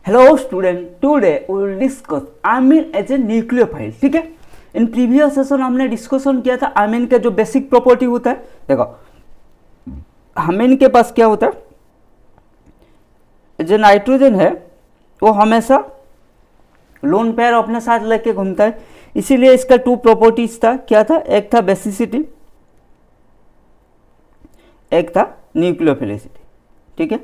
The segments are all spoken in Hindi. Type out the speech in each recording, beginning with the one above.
Hello student, today we will discuss amine as a nucleophile. ठीक है, इन प्रीवियस सेशन हमने डिस्कशन किया था आमीन का जो बेसिक प्रॉपर्टी होता है। देखो आमीन के पास क्या होता है, जो नाइट्रोजन है वो हमेशा लोन पेयर अपने साथ लेके घूमता है, इसीलिए इसका टू प्रॉपर्टीज था। क्या था? एक था बेसिसिटी, एक था न्यूक्लियोफिलिसिटी। ठीक है,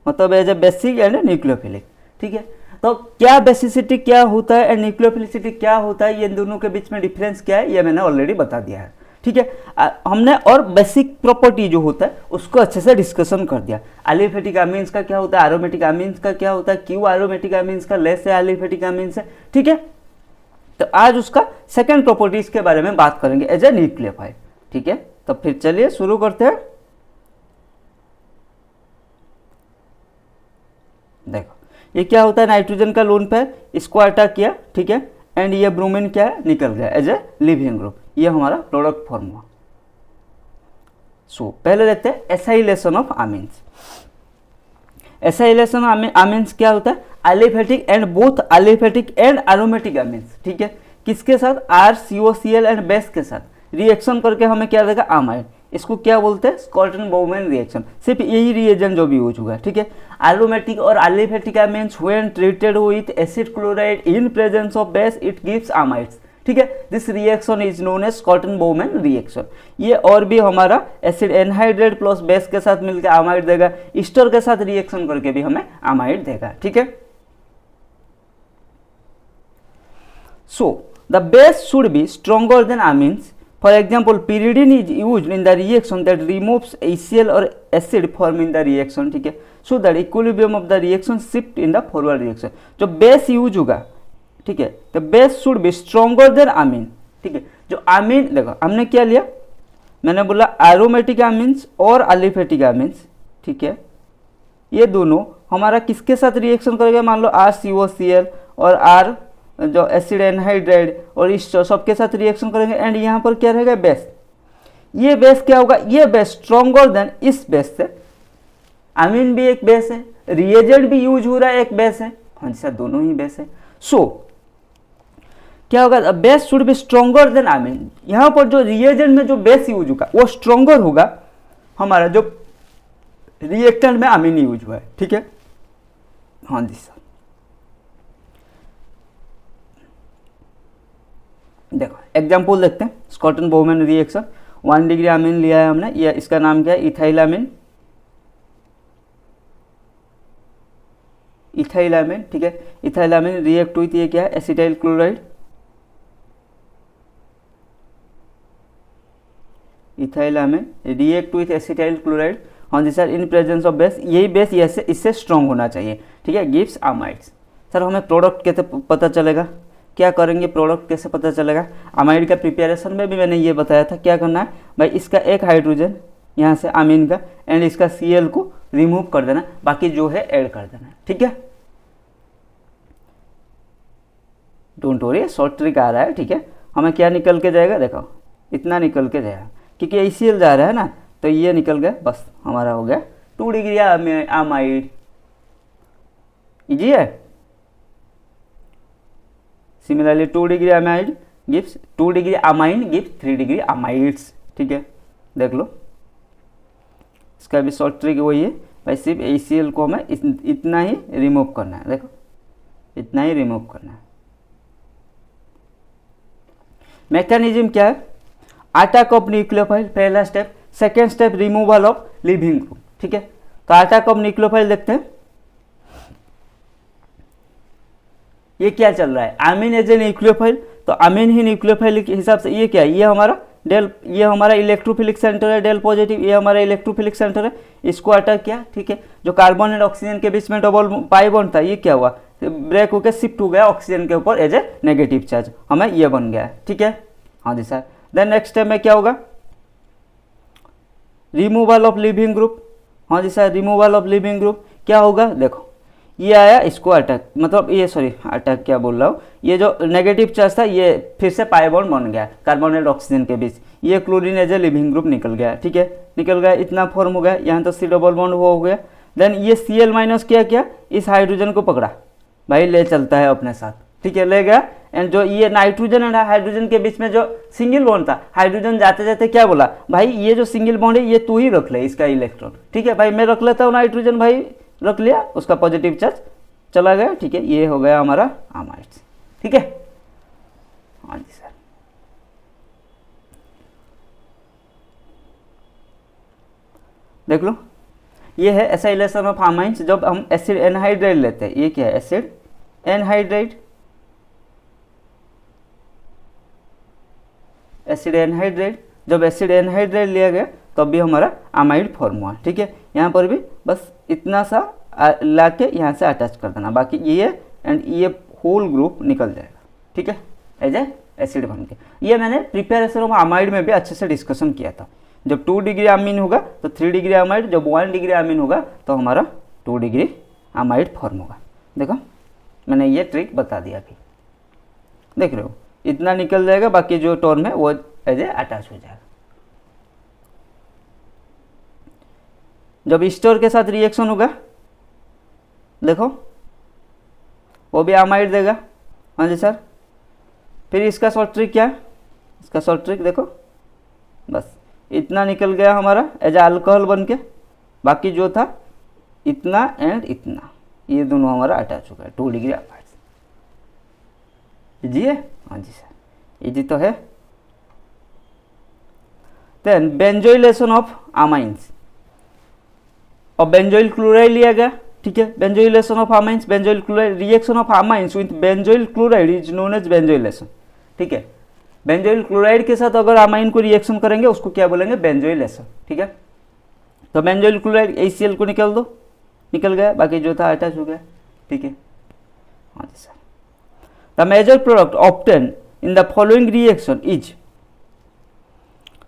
मतलब as a basic and nucleophilic. ठीक है, तो क्या बेसिसिटी क्या होता है एंड न्यूक्लियोफिलिसिटी क्या होता है, ये दोनों के बीच में डिफरेंस क्या है, ये मैंने ऑलरेडी बता दिया है। ठीक है, हमने और बेसिक प्रॉपर्टी जो होता है उसको अच्छे से डिस्कशन कर दिया। एलिफेटिक अमीन्स का क्या होता है, एरोमेटिक अमीन्स का क्या होता है, क्यों एरोमेटिक अमीन्स का लेस है एलिफेटिक अमीन्स है। ठीक है, तो आज उसका सेकेंड प्रॉपर्टीज के बारे में बात करेंगे एज ए न्यूक्लियोफाइल। ठीक है, तो फिर चलिए शुरू करते हैं। देखो ये क्या होता है, नाइट्रोजन का लोन पेयर, इसको अटैक किया। ठीक है, एंड ये ब्रोमीन क्या है, निकल गया एज ए लिविंग ग्रुप। ये हमारा प्रोडक्ट फॉर्म हुआ। सो पहले देखते हैं acylation of amines. Acylation of amines क्या होता है, aliphatic and both aliphatic and aromatic amines. ठीक है, किसके साथ, RCOCl एंड बेस के साथ रिएक्शन करके हमें क्या देगा, अमाइड। इसको क्या बोलते हैं, स्कॉटन बोवेन रिएक्शन। सिर्फ यही रिएजेंट जो भी यूज हुआ है। ठीक है, एरोमेटिक और aliphatic amines when treated with acid chloride in presence of base it gives amides. ठीक है, this reaction is known as Schotten Baumann reaction. ये और भी हमारा एसिड एनहाइड्रेट प्लस बेस के साथ मिलकर अमाइड देगा, ईस्टर के साथ रिएक्शन करके भी हमें अमाइड देगा। ठीक है, so the base should be stronger than amines. For example, pyridine is used in the reaction that removes HCl or acid formed in the reaction. ठीक है, so that equilibrium of the reaction shift in the forward reaction. जो बेस यूज होगा, ठीक है, the base should be stronger than amine. ठीक है, जो amine, देखो हमने क्या लिया, मैंने बोला एरोमेटिक अमीन्स और एलिफेटिक अमीन्स। ठीक है, ये दोनों हमारा किसके साथ रिएक्शन करेगा, मान लो RCOCl और R जो एसिड एनहाइड्राइड और इस सबके साथ रिएक्शन करेंगे, एंड यहाँ पर क्या रहेगा, बेस। ये बेस क्या होगा, ये बेस स्ट्रॉन्गर देन इस बेस से। अमीन भी एक बेस है, रिएजेंट भी यूज हो रहा है, एक बेस है। हाँ जी सर, दोनों ही बेस है। सो क्या होगा, base should be stronger than amine. यहाँ पर जो रिएजेंट में जो बेस यूज होगा वो स्ट्रॉन्गर होगा हमारा जो रिएक्टेंट में अमीन यूज हुआ है। ठीक है, हाँ जी सर। देखो एग्जाम्पल देखते हैं, स्कॉटन बोवेन रिएक्शन। 1 डिग्री अमीन लिया है हमने, ये इसका नाम क्या है, इथाइल अमीन। इथाइल अमीन, ठीक है, इथाइल अमीन रिएक्ट हुई थी, ये क्या है, acetyl chloride. Ethyl amine react with acetyl chloride. हाँ जी sir, in presence of base, यही बेस इससे स्ट्रॉन्ग होना चाहिए। ठीक है, गिव्स अमाइड्स। सर हमें प्रोडक्ट कैसे पता चलेगा, क्या करेंगे, प्रोडक्ट कैसे पता चलेगा। अमाइड का प्रिपरेशन में भी मैंने ये बताया था, क्या करना है भाई, इसका एक हाइड्रोजन यहाँ से अमीन का, एंड इसका Cl को रिमूव कर देना, बाकी जो है ऐड कर देना। ठीक है, डोंट वरी, शॉर्ट ट्रिक आ रहा है। ठीक है, हमें क्या निकल के जाएगा, देखो इतना निकल के जाएगा, क्योंकि HCl जा रहा है ना, तो ये निकल गया, बस हमारा हो गया 2 डिग्री अमाइड। इजी है। Similarly 2 degree amide gives 2 degree amine gives 3 degree amides. ठीक है, देख लो, इसका भी शॉर्ट ट्रिक वही है भाई, सिर्फ HCl को हमें इतना ही रिमूव करना है। देखो इतना ही रिमूव करना है। मैकेनिज्म क्या है, अटैक ऑफ न्यूक्लियोफाइल पहला step, second step removal of leaving group. ठीक है, तो अटैक ऑफ न्यूक्लियोफाइल देखते हैं। ये क्या चल रहा है, अमीन एज ए न्यूक्लियोफाइल, तो अमीन ही न्यूक्लियोफाइल के हिसाब से ये क्या है, ये हमारा डेल, ये हमारा इलेक्ट्रोफिलिक सेंटर है, डेल पॉजिटिव, ये हमारा इलेक्ट्रोफिलिक सेंटर है, इसको अटैक किया। ठीक है, जो कार्बन एंड ऑक्सीजन के बीच में डबल पाई बॉन्ड था, ये क्या हुआ, ब्रेक होकर शिफ्ट हो गया ऑक्सीजन के ऊपर एज ए नेगेटिव चार्ज, हमें ये बन गया। ठीक है, हाँ जी सर। देन नेक्स्ट स्टेप में क्या होगा, रिमूवल ऑफ लिविंग ग्रुप। हाँ जी sir, removal of leaving group क्या होगा, देखो ये आया, इसको अटैक, मतलब ये सॉरी अटैक क्या बोल रहा हूँ, ये जो नेगेटिव चार्ज था ये फिर से पाई बॉन्ड बन गया कार्बन एंड ऑक्सीजन के बीच, ये chlorine as a leaving group निकल गया। ठीक है, निकल गया, इतना फॉर्म हो गया, यहाँ तो C डबल बॉन्ड हो गया। देन ये Cl माइनस क्या किया, इस हाइड्रोजन को पकड़ा, भाई ले चलता है अपने साथ, ठीक है, ले गया। एंड जो ये नाइट्रोजन एंड हाइड्रोजन के बीच में जो सिंगल बॉन्ड था, हाइड्रोजन जाते जाते क्या बोला, भाई ये जो सिंगल बॉन्ड है ये तू ही रख ले इसका इलेक्ट्रॉन, ठीक है भाई, मैं रख लेता हूँ नाइट्रोजन, भाई रख लिया, उसका पॉजिटिव चार्ज चला गया, ठीक है, ये हो गया हमारा अमाइड्स, ठीक है। हाँ जी सर, देख लो, ये है एसाइलेशन ऑफ अमाइंस जब हम एसिड एनहाइड्राइड लेते हैं। ये क्या है, एसिड एनहाइड्राइड, एसिड एनहाइड्राइड, जब एसिड एनहाइड्राइड लिया गया तब भी हमारा अमाइड फॉर्म हुआ, ठीक है। यहाँ पर भी बस इतना सा ला के यहाँ से अटैच कर देना, बाकी ये एंड ये होल ग्रुप निकल जाएगा, ठीक है, एज ए एसिड बन के। ये मैंने प्रिपेरेशन ऑफ अमाइड में भी अच्छे से डिस्कशन किया था। जब 2 डिग्री अमीन होगा तो 3 डिग्री अमाइड, जब 1 डिग्री अमीन होगा तो हमारा 2 डिग्री अमाइड फॉर्म होगा। देखो मैंने ये ट्रिक बता दिया अभी, देख रहे हो, इतना निकल जाएगा, बाकी जो टर्म है वो एज ए अटैच हो जाएगा। जब स्टोर के साथ रिएक्शन होगा, देखो वो भी अमाइड देगा। हाँ जी सर, फिर इसका शॉर्ट ट्रिक क्या है, इसका शॉर्ट ट्रिक देखो, बस इतना निकल गया हमारा एज अल्कोहल बन के, बाकी जो था इतना एंड इतना, ये दोनों हमारा अटैच हो गया 2 डिग्री अपार्ट। इजी है, हाँ जी सर, इजी तो है। देन बेंजोइलेशन ऑफ अमाइंस, और बेंजोइल क्लोराइड लिया गया, ठीक है, benzoylation of amines, benzoyl chloride, reaction of amines with benzoyl chloride is known as benzoylation, ठीक है। बेंजोइल क्लोराइड के साथ अगर अमाइन को रिएक्शन करेंगे उसको क्या बोलेंगे, बेंजोइलेशन, ठीक है। तो बेंजोइल क्लोराइड HCl को निकल दो, निकल गया, बाकी जो था अटैच हो गया, ठीक है। हाँ जी sir, the major product obtain in the following reaction is,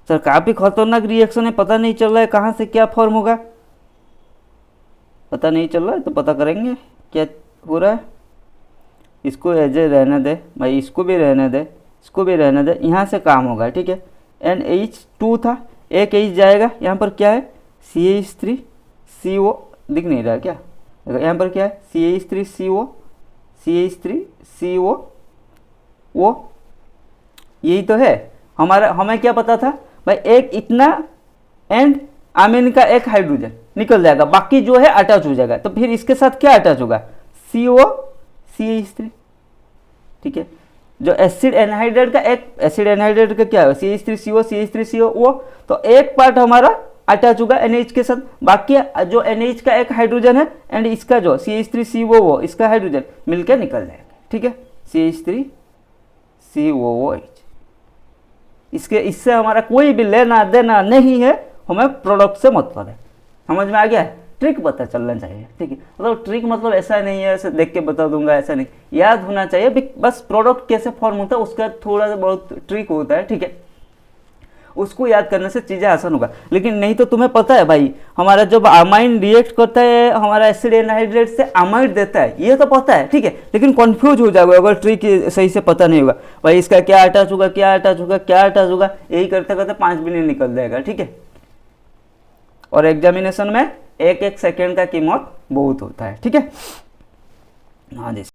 sir काफी खतरनाक रिएक्शन है, पता नहीं चल रहा है कहाँ से क्या फॉर्म होगा, पता नहीं चल रहा है तो पता करेंगे क्या हो रहा है। इसको एज ए रहने दे भाई, इसको भी रहने दे, इसको भी रहने दे, यहाँ से काम होगा, ठीक है। NH2 था, एक H जाएगा, यहाँ पर क्या है CH3CO, दिख नहीं रहा क्या, देखो यहाँ पर क्या है CH3CO, CH3CO, वो यही तो है हमारा। हमें क्या पता था भाई, एक इतना एंड अमीन का एक हाइड्रोजन निकल जाएगा, बाकी जो है अटैच हो जाएगा, तो फिर इसके साथ क्या अटैच होगा, CO CH3, ठीक है। जो एसिड एनहाइड्राइड का एक, एसिड एनहाइड्राइड का क्या है CH3CO CH3CO, वो तो एक पार्ट हमारा अटैच होगा NH के साथ, बाकी जो NH का एक हाइड्रोजन है एंड इसका जो CH3CO वो इसका हाइड्रोजन मिलकर निकल जाएगा, ठीक है, CH3COOH। इसके इससे हमारा कोई भी लेना देना नहीं है, हमें प्रोडक्ट से मतलब है। समझ में आ गया है, ट्रिक पता चलना चाहिए, ठीक है। मतलब ट्रिक मतलब ऐसा नहीं है ऐसे देख के बता दूंगा, ऐसा नहीं, याद होना चाहिए बस प्रोडक्ट कैसे फॉर्म होता है उसका थोड़ा सा बहुत ट्रिक होता है, ठीक है, उसको याद करने से चीज़ें आसान होगा। लेकिन नहीं तो तुम्हें पता है भाई, हमारा जब अमाइन रिएक्ट करता है हमारा एसिड एनहाइड्रेट से अमाइड देता है, ये तो पता है, ठीक है, लेकिन कंफ्यूज हो जाएगा अगर ट्रिक सही से पता नहीं होगा, भाई इसका क्या अटैच होगा, क्या अटैच होगा, क्या अटैच होगा, यही करते करते 5 मिनट निकल जाएगा, ठीक है। और एग्जामिनेशन में 1-1 सेकेंड का कीमत बहुत होता है, ठीक है। हाँ जी।